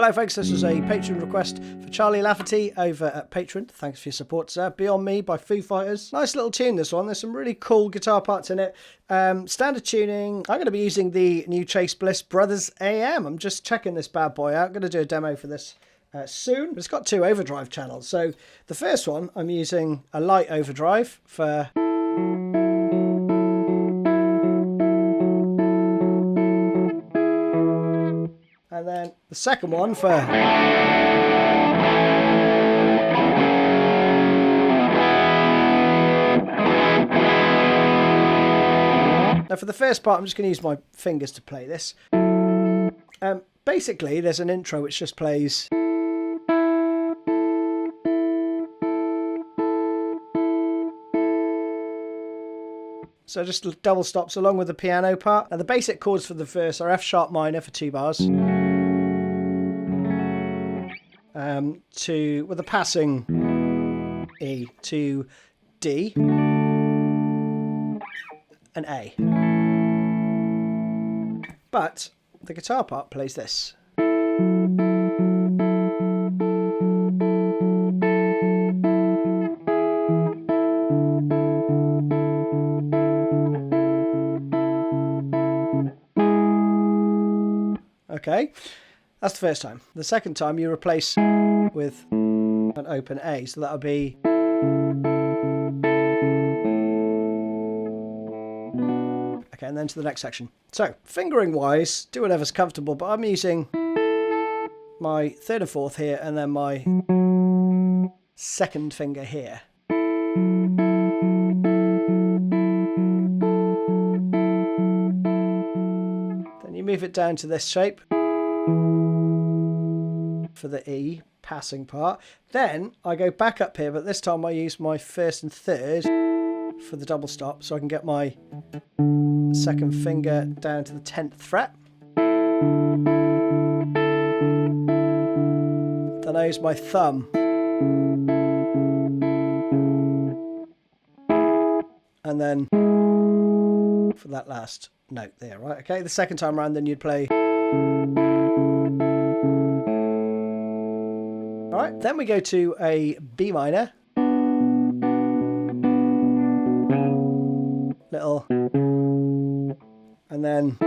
Hi folks, this was a Patreon request for Charlie Lafferty over at Patreon. Thanks for your support, sir. Beyond Me by Foo Fighters. Nice little tune, this one. There's some really cool guitar parts in it. Standard tuning. I'm going to be using the new Chase Bliss Brothers AM. I'm just checking this bad boy out. I'm going to do a demo for this soon. It's got 2 overdrive channels. So the first one, I'm using a light overdrive for... And then the second one for... Now for the first part, I'm just going to use my fingers to play this. Basically, there's an intro which just plays... So just double stops along with the piano part. Now the basic chords for the verse are F sharp minor for 2 bars. With a passing E to D and A. But the guitar part plays this. Okay, that's the first time. The second time you replace with an open A, so that'll be... Okay, and then to the next section. So, fingering wise, do whatever's comfortable, but I'm using my 3rd and 4th here, and then my 2nd finger here. Then you move it down to this shape for the E passing part. Then I go back up here, but this time I use my 1st and 3rd for the double stop, so I can get my 2nd finger down to the 10th fret. Then I use my thumb and then for that last note there, right? Okay, the second time around then you'd play... Alright, then we go to a B minor. Little... And then...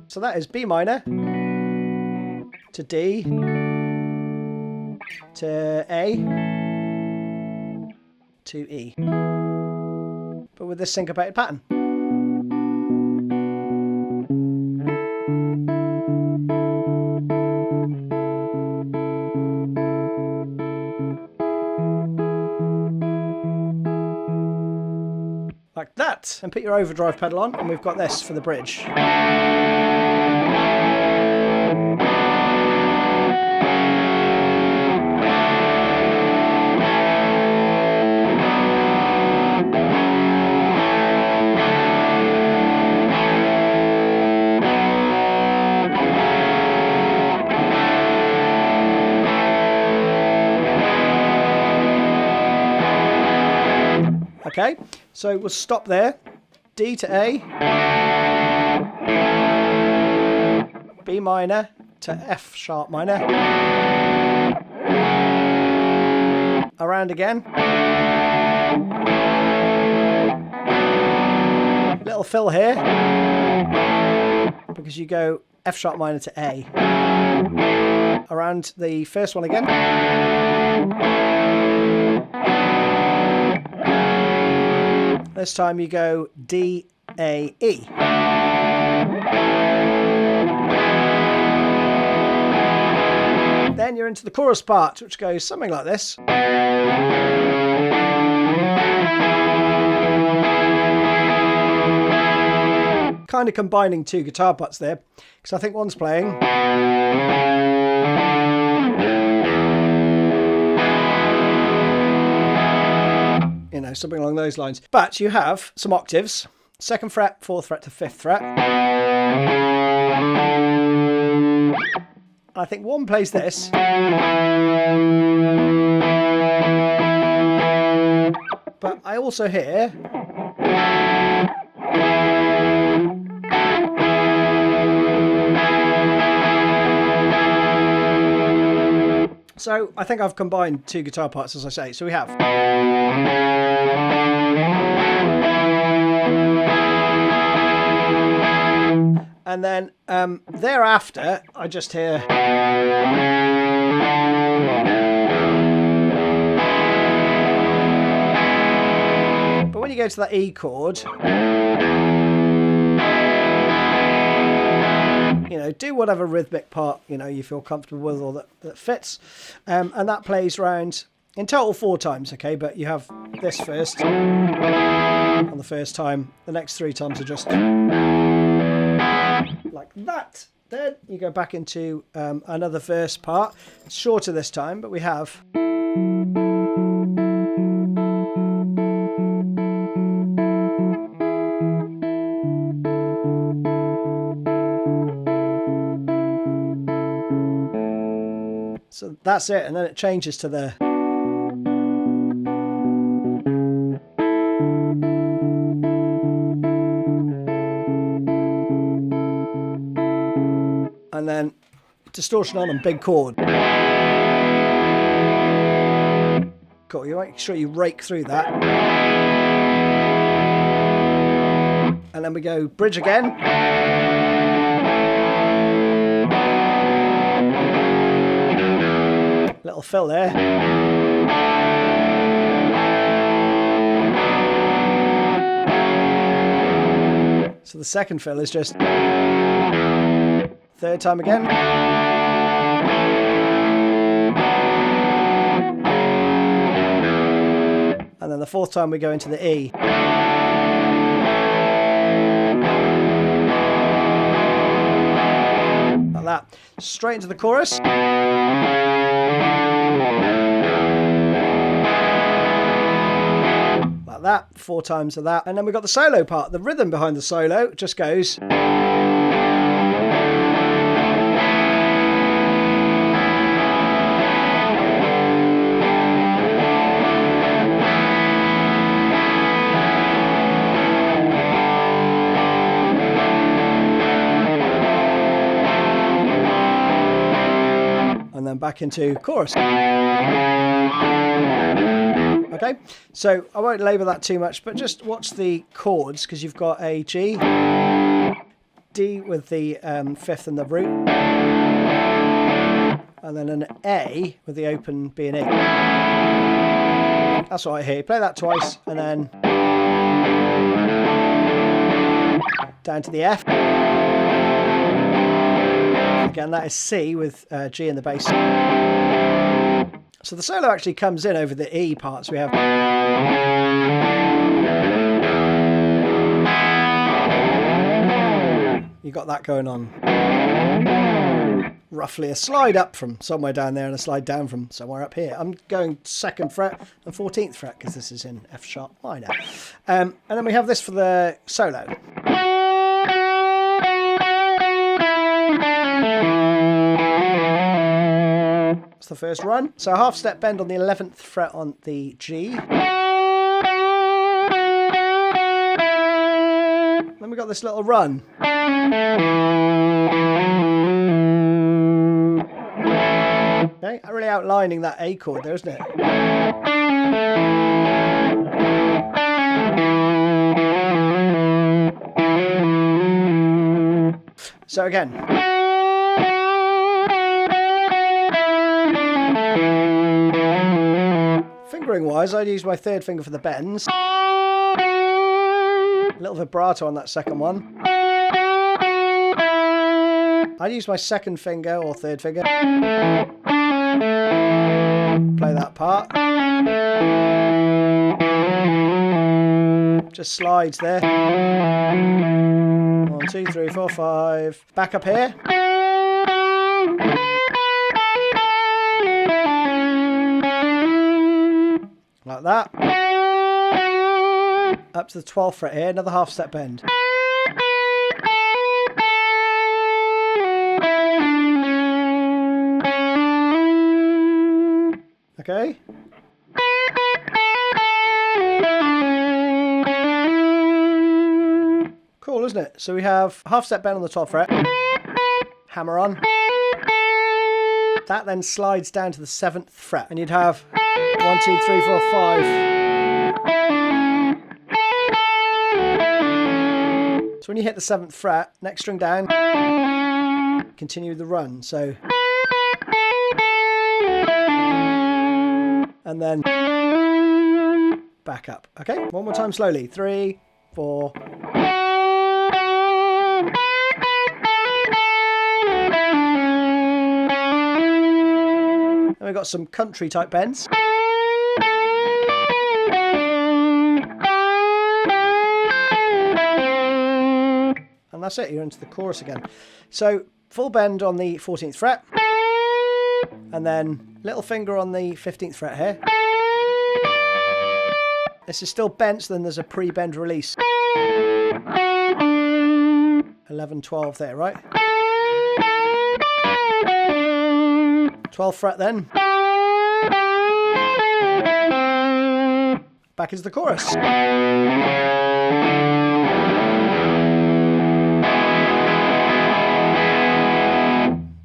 So that is B minor to D to A to E, but with this syncopated pattern. Like that, and put your overdrive pedal on, and we've got this for the bridge. Okay, so we'll stop there. D to A, B minor to F sharp minor, around again, little fill here, because you go F sharp minor to A, around the first one again, this time you go D, A, E. Then you're into the chorus part, which goes something like this. Kind of combining 2 guitar parts there, because I think one's playing. You know, something along those lines. But you have some octaves. 2nd fret, 4th fret to 5th fret. I think one plays this. but I also hear... So I think I've combined two guitar parts, as I say. So we have... And then thereafter, I just hear... But when you go to that E chord... You know, do whatever rhythmic part, you know, you feel comfortable with or that fits. And that plays round in total 4 times, okay? But you have this first on the first time. The next 3 times are just like that. Then you go back into another verse part. It's shorter this time, but we have... So that's it, and then it changes to the... And then distortion on and big chord. Cool, you make sure you rake through that. And then we go bridge again. Little fill there. So the second fill is just 3rd time again. And then the 4th time we go into the E. Like that. Straight into the chorus. Like that. 4 times of that. And then we've got the solo part. The rhythm behind the solo just goes... And then back into chorus. Okay, so I won't labour that too much, but just watch the chords, because you've got a G, D with the 5th and the root, and then an A with the open B and E. That's what I hear. Play that twice, and then down to the F. Again, that is C with G in the bass. So the solo actually comes in over the E parts. We have... You got that going on. Roughly a slide up from somewhere down there and a slide down from somewhere up here. I'm going 2nd fret and 14th fret because this is in F sharp minor. And then we have this for the solo. That's the first run. So a half step bend on the 11th fret on the G. Then we got this little run. Okay, really outlining that A chord there, isn't it? So again. Fingering wise, I'd use my 3rd finger for the bends. A little vibrato on that 2nd one. I'd use my 2nd finger or 3rd finger. Play that part. Just slides there. 1, 2, 3, 4, 5. Back up here. Like that. Up to the 12th fret here, another half step bend. Okay. cool, isn't it? So we have half step bend on the 12th fret, hammer on. That then slides down to the 7th fret, and you'd have 1, 2, 3, 4, 5. So when you hit the 7th fret, next string down, continue the run. So, and then back up. Okay, one more time slowly. 3, 4. Then we've got some country type bends. And that's it, you're into the chorus again. So full bend on the 14th fret, and then little finger on the 15th fret here. This is still bent, so then there's a pre-bend release. 11, 12 there, right? 12th fret then. Back into the chorus.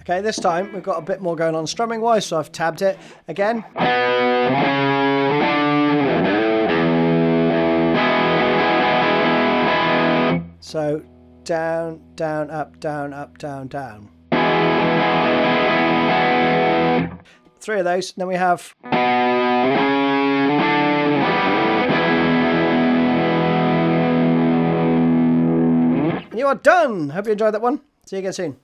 Okay, this time we've got a bit more going on strumming wise, so I've tabbed it again. So down, down, up, down, up, down, down. 3 of those, and then we have and you are done. Hope you enjoyed that one. See you again soon.